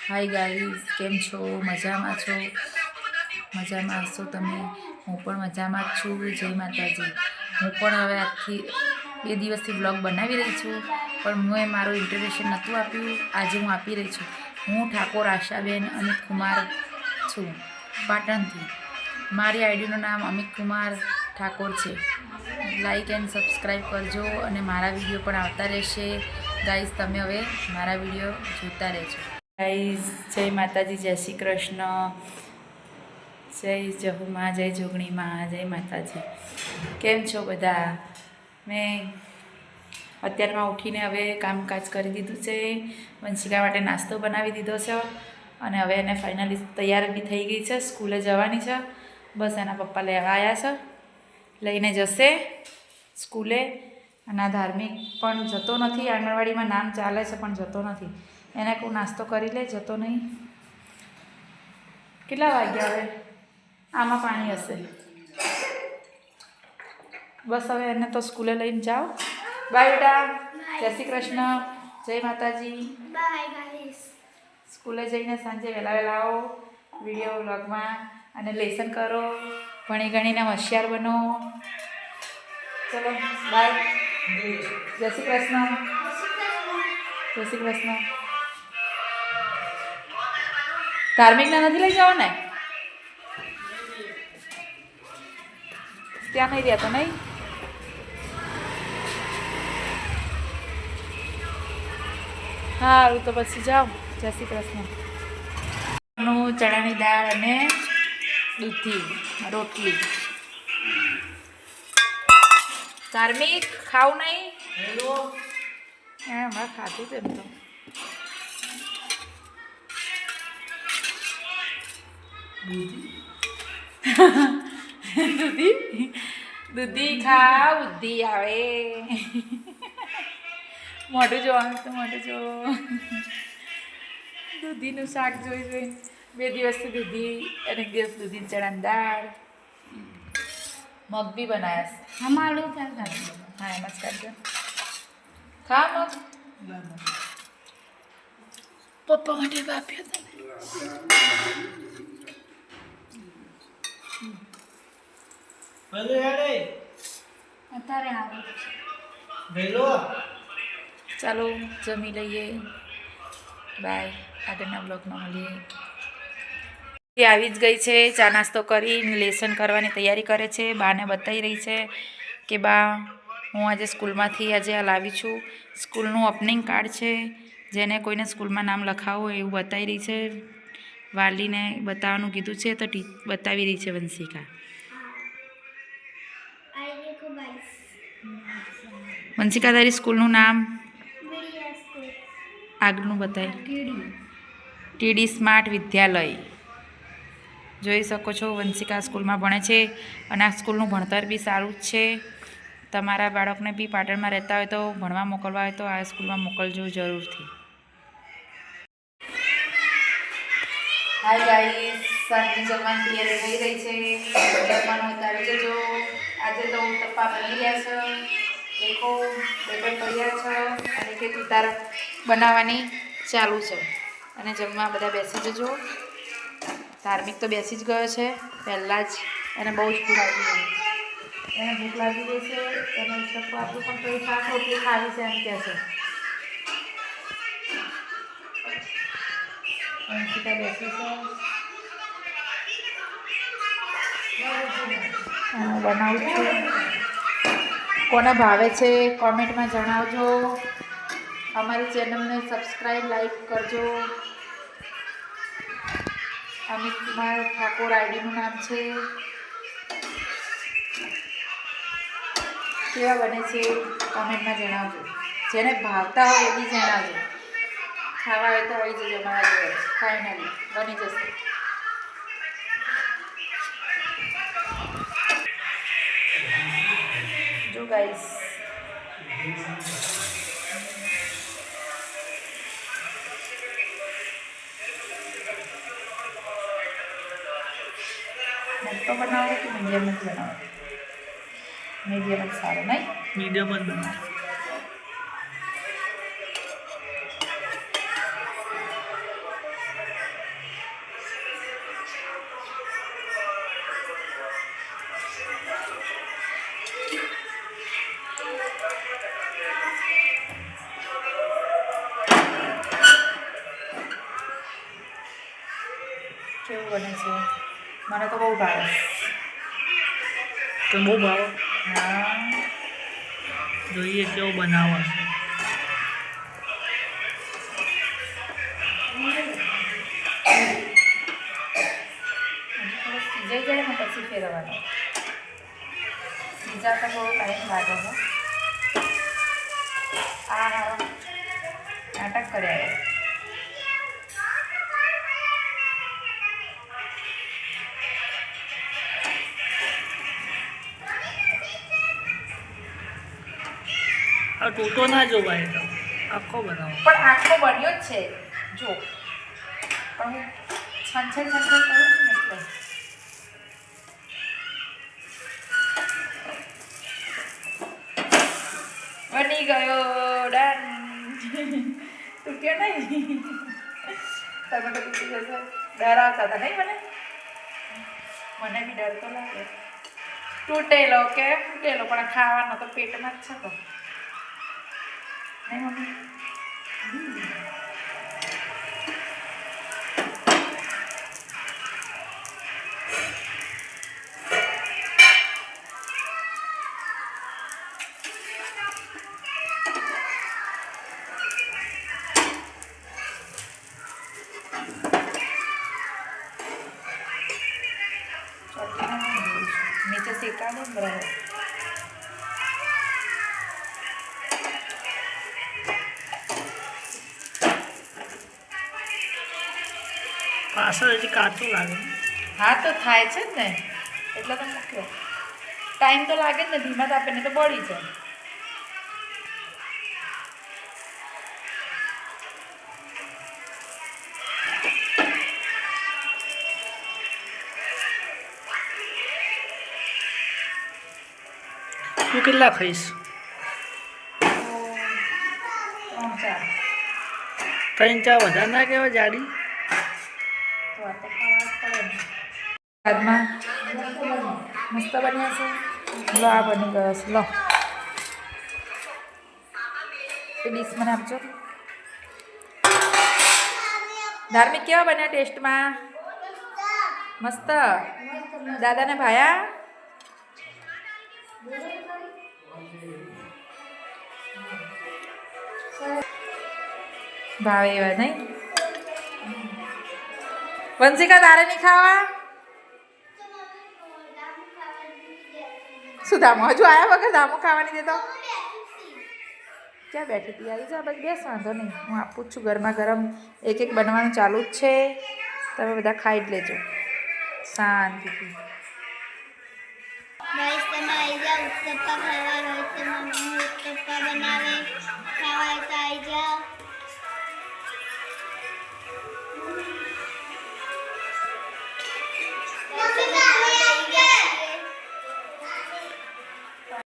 Hi guys, કેમ છો? મજામાં છો? મજામાં હશો તમે? હું પણ મજામાં જ છું. જય માતાજી. હું પણ હવે આજથી 2 દિવસથી વ્લોગ બનાવી રહી છું, પણ મેં મારું ઇન્ટ્રોડક્શન નહોતું આપ્યું. આજે હું આપી રહી છું. હું ઠાકોર આશાબેન અમિત કુમાર છું, પાટણથી. મારી આઈડીનું નામ અમિત કુમાર ઠાકોર છે. લાઈક એન્ડ સબસ્ક્રાઈબ કરજો અને મારા વિડીયો પણ આવતા રહેશે. ગાઈઝ, તમે હવે મારા વિડીયો જોતા રહેજો. ગાઈઝ, જય માતાજી, જય શ્રી કૃષ્ણ, જય જહુમાં, જય જોગણીમાં, જય માતાજી. કેમ છો બધા? મેં અત્યારમાં ઉઠીને હવે કામકાજ કરી દીધું છે. વંશિકા માટે નાસ્તો બનાવી દીધો છે અને હવે એને ફાઇનલી તૈયાર બી થઈ ગઈ છે, સ્કૂલે જવાની છે. બસ એના પપ્પા લેવા આવ્યા છે, લઈને જશે સ્કૂલે. અને ધાર્મિક પણ જતો નથી. આંગણવાડીમાં નામ ચાલે છે પણ જતો નથી. એને કોઈ નાસ્તો કરી લે, જતો નહીં. કેટલા વાગ્યા હવે? આમાં પાણી હશે. બસ હવે એને તો સ્કૂલે લઈને જાઓ. બાય બેટા, જય શ્રી કૃષ્ણ, જય માતાજી. Bye guys. સ્કૂલે જઈને સાંજે વહેલા વહેલા આવો વિડીયો વ્લોગમાં અને લેસન કરો. ભણી ગણીને હોશિયાર બનો. ચલો બાય. જય શ્રી કૃષ્ણ. જય શ્રી કૃષ્ણ. ધાર્મિકને નથી લઈ જવો ને? ત્યાં નહીં રહેતો નહીં? સારું, તો પછી જાઓ. જય શ્રી કૃષ્ણ. ચણાની દાળ અને દૂધી રોટલી. ધાર્મિક ખાવું નહીં? હમણાં ખાધું તેમ તો. દૂધી દૂધી ખા, બુદ્ધિ આવે. મોઢું જોવાનું તો મોઢું જો. દૂધીનું શાક જોઈ જોઈને 2 દિવસથી દૂધી અને 1 દિવસ દૂધી ચણાની દાળ. મગ બી બનાવ્યા છે. અમારું હા, એમ જ કરજો. ખા મગ. પપ્પા માટે બાપ્યો તમે. ચાલો જમી લઈએ. બાય. આગળના બ્લોગમાં મળીએ. એ આવી જ ગઈ છે. ચા નાસ્તો કરીને લેસન કરવાની તૈયારી કરે છે. બાને બતાવી રહી છે કે બા, હું આજે સ્કૂલમાંથી આજે આ લાવી છું. સ્કૂલનું ઓપનિંગ કાર્ડ છે, જેને કોઈને સ્કૂલમાં નામ લખાવવું હોય એવું બતાવી રહી છે. વાલીને બતાવવાનું કીધું છે તો બતાવી રહી છે વંશિકા. વંશિકા, તારી સ્કૂલનું નામ આગળનું બતાય. ટીડી સ્માર્ટ વિદ્યાલય. જોઈ શકો છો, વંશિકા સ્કૂલમાં ભણે છે અને આ સ્કૂલનું ભણતર બી સારું જ છે. તમારા બાળકને બી પાટણમાં રહેતા હોય તો ભણવા મોકલવા હોય તો આ સ્કૂલમાં મોકલજો જરૂરથી. હાય ગાઈસ, સાંજની જમવાની તૈયારી થઈ રહી છે. જમવાનું ઉતારી જજો. આજે તો ઉત્તપ્પા બની રહ્યા છે. દેખો બેટર તૈયાર છે અને કે ઉતાર બનાવવાની ચાલુ છે. અને જમવા બધા બેસી જજો. ધાર્મિક તો બેસી જ ગયો છે પહેલાં જ. એને બહુ જ ભૂખ લાગી ગઈ. એને ભૂખ લાગી ગઈ છે. એને ઉત્તપ્પા આપ્યું પણ કંઈ શાક રોટલી ખાવી છે એમ કહે છે. અંશિકા બેસી છે. હું બનાવું છું. કોને ભાવે છે કોમેન્ટમાં જણાવજો. અમારી ચેનલને સબસ્ક્રાઈબ, લાઈક કરજો. અમિત કુમાર ઠાકોર આઈડીનું નામ છે. કેવા બને છે કોમેન્ટમાં જણાવજો. જેને ભાવતા હોય એ બી જણાવજો. ખાવા હોય તો આવી જજો મારા જોડે. ફાઇનલી બની જશે. જો ગાઈસ, મોટો બનાવો કે મીડિયમ જ બનાવો? મીડિયમ જ સારો નહીં? મીડિયમ જ બનાવો. કેવું બને છે? મને તો બહુ ભાવે. તો બહુ ભાવે. હા, જોઈએ કેવો બનાવો છે. થોડું સિજાઈ જાય ને પછી ફેરવવાનો. સિજાતા થોડો ટાઈમ લાગે છે. આ હારો નાટક કર્યા. આ તૂટો ના જોવાય તો આખો બનાવો. પણ આખો બન્યો જ છે જો. પણ હું છંછેડ કરું છું ને એટલે. બની ગયો ડન. તૂટ્યો નહીં. તમે તો તૂટી જશે. ડરાવતા હતા નહીં મને? મને બી ડર તો લાગે. તૂટેલો કે ફૂટેલો પણ ખાવાનો તો પેટમાં જ છે તો. નહીં મમ્મી? નીચે શેકાડો બરાબર. પાછળ હજી કાચું લાગે. હા તો થાય છે જ ને એટલે તો મૂક્યો. ટાઈમ તો લાગે જ ને, ધીમા તાપે ને તો બળી જાય. તું કેટલા ખાઈશ? 3-4 વધારે ના કહેવાય જાડી? તો આ તો ખાવા જ પડે ને. બાદમાં મસ્ત બન્યા છે. લો આ બની ગયો છે. લો એ ડીશ મને આપજો. ધાર્મિક કેવા બન્યા ટેસ્ટમાં? મસ્ત. દાદાને ભાયા? ભાવે એવા નહીં? વંશિકા તારે નહીં ખાવા? શું ધામો હજુ આવ્યા વગર ધામો ખાવાની દેતો? ક્યાં બેઠી હતી? આવી જા બસ, બેસ, વાંધો નહીં. હું આપું જ છું ગરમા ગરમ. એક એક બનવાનું ચાલુ જ છે. તમે બધા ખાઈ જ લેજો શાંતિથી. ગાઈસ તમે આવી જાઓ ઉત્તપ્પા ખાવા હોય તો મમ્મી ઉત્તપ્પા બનાવે. ખાવા તો આવી જાઓ.